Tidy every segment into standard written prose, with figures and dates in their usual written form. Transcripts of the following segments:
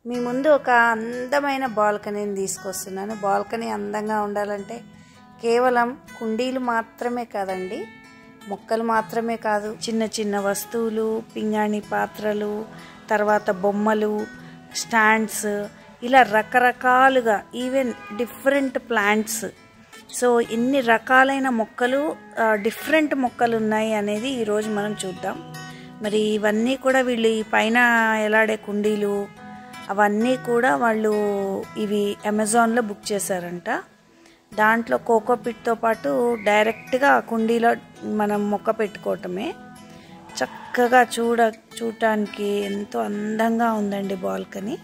మీ ముందు ఒక అందమైన బాల్కనీని తీసుకొస్తున్నాను. బాల్కనీ అందంగా ఉండాలంటే కేవలం కుండీలు మాత్రమే కాదండి, మొక్కలు మాత్రమే కాదు, చిన్న చిన్న వస్తువులు, పింగాణి పాత్రలు, తర్వాత బొమ్మలు, స్టాండ్స్, ఇలా రకరకాలుగా ఈవెన్ డిఫరెంట్ ప్లాంట్స్. సో ఇన్ని రకాలైన మొక్కలు, డిఫరెంట్ మొక్కలు ఉన్నాయి అనేది ఈరోజు మనం చూద్దాం. మరి ఇవన్నీ కూడా వీళ్ళు ఈ పైన ఎలాడే కుండీలు అవన్నీ కూడా వాళ్ళు ఇవి అమెజాన్లో బుక్ చేశారంట. దాంట్లో కోకోపిట్తో పాటు డైరెక్ట్గా కుండీలో మనం మొక్క పెట్టుకోవటమే. చక్కగా చూడటానికి ఎంతో అందంగా ఉందండి బాల్కనీ.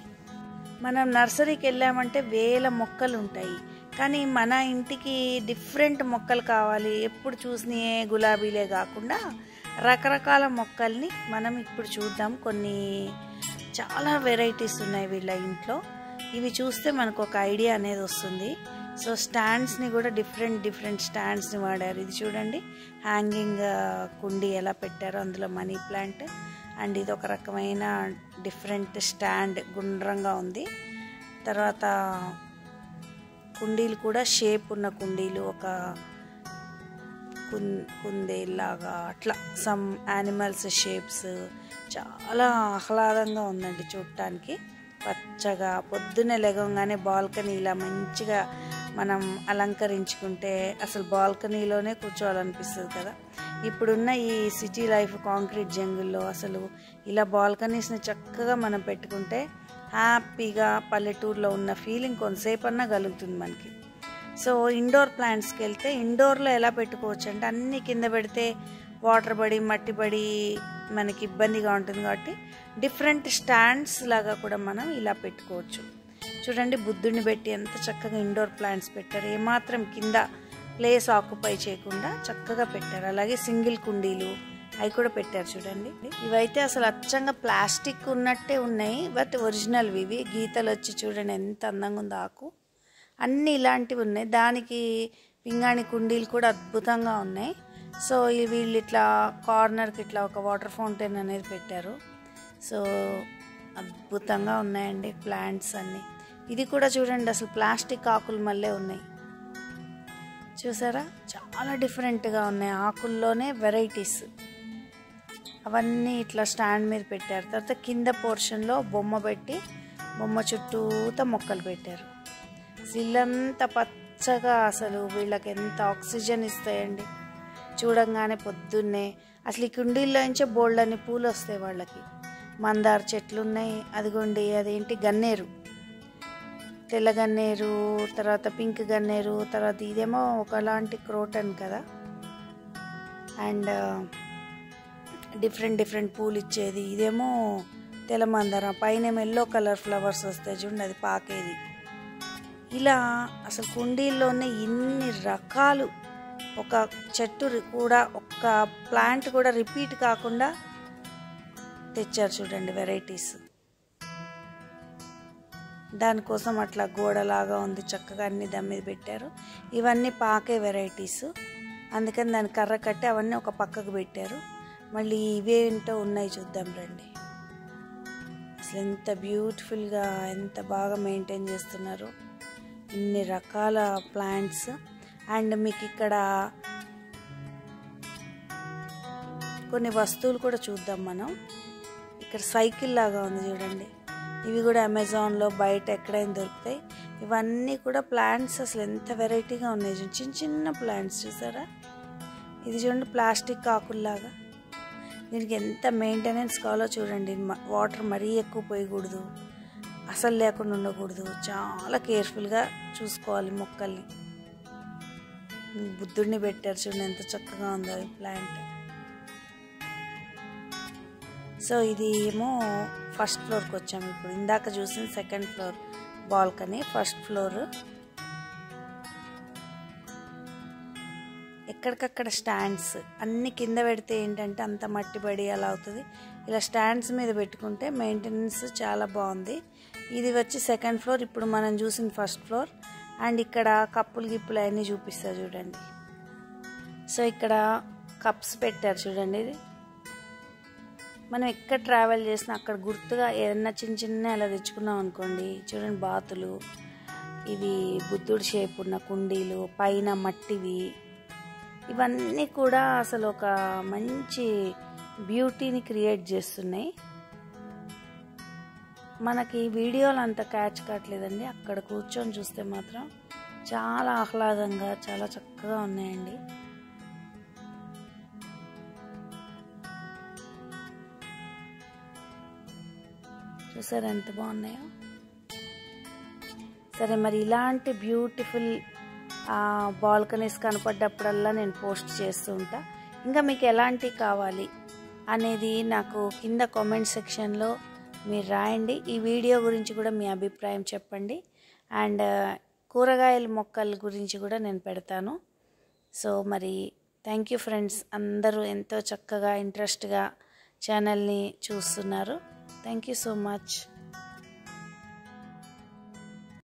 మనం నర్సరీకి వెళ్ళామంటే వేల మొక్కలు ఉంటాయి, కానీ మన ఇంటికి డిఫరెంట్ మొక్కలు కావాలి. ఎప్పుడు చూసినాయే గులాబీలే కాకుండా రకరకాల మొక్కల్ని మనం ఇప్పుడు చూద్దాం. కొన్ని చాలా వెరైటీస్ ఉన్నాయి వీళ్ళ ఇంట్లో. ఇవి చూస్తే మనకు ఒక ఐడియా అనేది వస్తుంది. సో స్టాండ్స్ని కూడా డిఫరెంట్ స్టాండ్స్ని వాడారు. ఇది చూడండి, హ్యాంగింగ్ కుండీ ఎలా పెట్టారో, అందులో మనీ ప్లాంట్. అండ్ ఇది ఒక రకమైన డిఫరెంట్ స్టాండ్, గుండ్రంగా ఉంది. తర్వాత కుండీలు కూడా షేప్ ఉన్న కుండీలు, ఒక కుందేలాగా అట్లా సమ్ యానిమల్స్ షేప్స్. చాలా ఆహ్లాదంగా ఉందండి చూడటానికి. పచ్చగా పొద్దున్నే లెగంగానే బాల్కనీ ఇలా మంచిగా మనం అలంకరించుకుంటే అసలు బాల్కనీలోనే కూర్చోవాలనిపిస్తుంది కదా. ఇప్పుడున్న ఈ సిటీ లైఫ్, కాంక్రీట్ జంగుల్లో అసలు ఇలా బాల్కనీస్ని చక్కగా మనం పెట్టుకుంటే హ్యాపీగా పల్లెటూరులో ఉన్న ఫీలింగ్ కొంతసేపన్నా కలుగుతుంది మనకి. సో ఇండోర్ ప్లాంట్స్కి వెళ్తే ఇండోర్లో ఎలా పెట్టుకోవచ్చు అంటే అన్నీ కింద పెడితే వాటర్ పడి మట్టి పడి మనకి ఇబ్బందిగా ఉంటుంది. కాబట్టి డిఫరెంట్ స్టాండ్స్ లాగా కూడా మనం ఇలా పెట్టుకోవచ్చు. చూడండి, బుద్ధుడిని పెట్టి ఎంత చక్కగా ఇండోర్ ప్లాంట్స్ పెట్టారు. ఏమాత్రం కింద ప్లేస్ ఆక్యుపై చేయకుండా చక్కగా పెట్టారు. అలాగే సింగిల్ కుండీలు అవి కూడా పెట్టారు చూడండి. ఇవైతే అసలు అచ్చంగా ప్లాస్టిక్ ఉన్నట్టే ఉన్నాయి, బట్ ఒరిజినల్ ఇవి. గీతలు వచ్చి చూడండి ఎంత అందంగా ఉందో ఆకు. అన్నీ ఇలాంటివి ఉన్నాయి. దానికి పింగాణి కుండీలు కూడా అద్భుతంగా ఉన్నాయి. సో వీళ్ళు ఇట్లా కార్నర్కి ఇట్లా ఒక వాటర్ ఫౌంటైన్ అనేది పెట్టారు. సో అద్భుతంగా ఉన్నాయండి ప్లాంట్స్ అన్నీ. ఇది కూడా చూడండి, అసలు ప్లాస్టిక్ ఆకులు మళ్ళీ ఉన్నాయి చూసారా, చాలా డిఫరెంట్గా ఉన్నాయి. ఆకుల్లోనే వెరైటీస్ అవన్నీ ఇట్లా స్టాండ్ మీద పెట్టారు. తర్వాత కింద పోర్షన్లో బొమ్మ పెట్టి బొమ్మ చుట్టూతా మొక్కలు పెట్టారు. ఇల్లంతా పచ్చగా, అసలు వీళ్ళకి ఎంత ఆక్సిజన్ ఇస్తాయండి చూడంగానే పొద్దున్నే. అసలు ఈ కుండీల్లో నుంచే బోల్డ్ అని పూలు వస్తాయి వాళ్ళకి. మందార చెట్లు ఉన్నాయి, అదిగోండి అదేంటి గన్నేరు, తెల్ల గన్నేరు, తర్వాత పింక్ గన్నేరు, తర్వాత ఇదేమో ఒకలాంటి క్రోటన్ కదా. అండ్ డిఫరెంట్ పూలు ఇచ్చేది ఇదేమో తెల్ల మందార, పైన ఎల్లో కలర్ ఫ్లవర్స్ వస్తాయి చూడండి, అది పాకేది. ఇలా అసలు కుండీల్లోనే ఇన్ని రకాలు, ఒక చెట్టు కూడా, ఒక్క ప్లాంట్ కూడా రిపీట్ కాకుండా తెచ్చారు చూడండి వెరైటీస్. దానికోసం అట్లా గోడలాగా ఉంది, చక్కగా అన్ని దాని మీద పెట్టారు. ఇవన్నీ పాకే వెరైటీస్, అందుకని దాని కర్ర కట్టి అవన్నీ ఒక పక్కకు పెట్టారు. మళ్ళీ ఇవేంటో ఉన్నాయి చూద్దాం రండి. అసలు ఎంత బ్యూటిఫుల్గా, ఎంత బాగా మెయింటైన్ చేస్తున్నారు ఇన్ని రకాల ప్లాంట్స్. అండ్ మీకు ఇక్కడ కొన్ని వస్తువులు కూడా చూద్దాం మనం. ఇక్కడ సైకిల్ లాగా ఉంది చూడండి, ఇవి కూడా అమెజాన్లో బయట ఎక్కడైనా దొరుకుతాయి. ఇవన్నీ కూడా ప్లాంట్స్, అసలు ఎంత వెరైటీగా ఉన్నాయి. చిన్న చిన్న ప్లాంట్స్ చూసారా. ఇది చూడండి ప్లాస్టిక్ ఆకుల్లాగా. దీనికి ఎంత మెయింటెనెన్స్ కావాలో చూడండి. వాటర్ మరీ ఎక్కువ పోయకూడదు, అసలు లేకుండా ఉండకూడదు. చాలా కేర్ఫుల్గా చూసుకోవాలి మొక్కల్ని. బుద్ధుడిని పెట్టారు చూడండి ఎంత చక్కగా ఉందో ఈ ప్లాంట్. సో ఇది ఏమో ఫస్ట్ ఫ్లోర్కి వచ్చాము ఇప్పుడు. ఇందాక చూసిన second floor balcony, first floor. ఎక్కడికక్కడ స్టాండ్స్ అన్ని కింద పెడితే ఏంటంటే అంత మట్టి పడి అలా అవుతుంది. ఇలా స్టాండ్స్ మీద పెట్టుకుంటే మెయింటెనెన్స్ చాలా బాగుంది. ఇది వచ్చి సెకండ్ ఫ్లోర్, ఇప్పుడు మనం చూసిన ఫస్ట్ ఫ్లోర్. అండ్ ఇక్కడ కప్పులు గిప్పులు అవన్నీ చూపిస్తారు చూడండి. సో ఇక్కడ కప్స్ పెట్టారు చూడండి. ఇది మనం ఎక్కడ ట్రావెల్ చేసినా అక్కడ గుర్తుగా ఏదన్నా చిన్న చిన్న అలా తెచ్చుకున్నాం అనుకోండి. చూడండి బాతులు, ఇవి బుద్ధుడి షేప్ ఉన్న కుండీలు, పైన మట్టివి, ఇవన్నీ కూడా అసలు ఒక మంచి బ్యూటీని క్రియేట్ చేస్తున్నాయి. మనకి వీడియోలు అంత క్యాచ్ కావట్లేదండి, అక్కడ కూర్చొని చూస్తే మాత్రం చాలా ఆహ్లాదంగా చాలా చక్కగా ఉన్నాయండి. చూసారు ఎంత బాగున్నాయో. సరే, మరి ఇలాంటి బ్యూటిఫుల్ బాల్కనీస్ కనపడ్డప్పుడల్లా నేను పోస్ట్ చేస్తూ ఉంటా. ఇంకా మీకు ఎలాంటివి కావాలి అనేది నాకు కింద కామెంట్ సెక్షన్లో మీరు రాయండి. ఈ వీడియో గురించి కూడా మీ అభిప్రాయం చెప్పండి. అండ్ కూరగాయల మొక్కల గురించి కూడా నేను పెడతాను. సో మరి థ్యాంక్ యూ ఫ్రెండ్స్, అందరూ ఎంతో చక్కగా ఇంట్రెస్ట్గా ఛానల్ని చూస్తున్నారు. Thank you so much.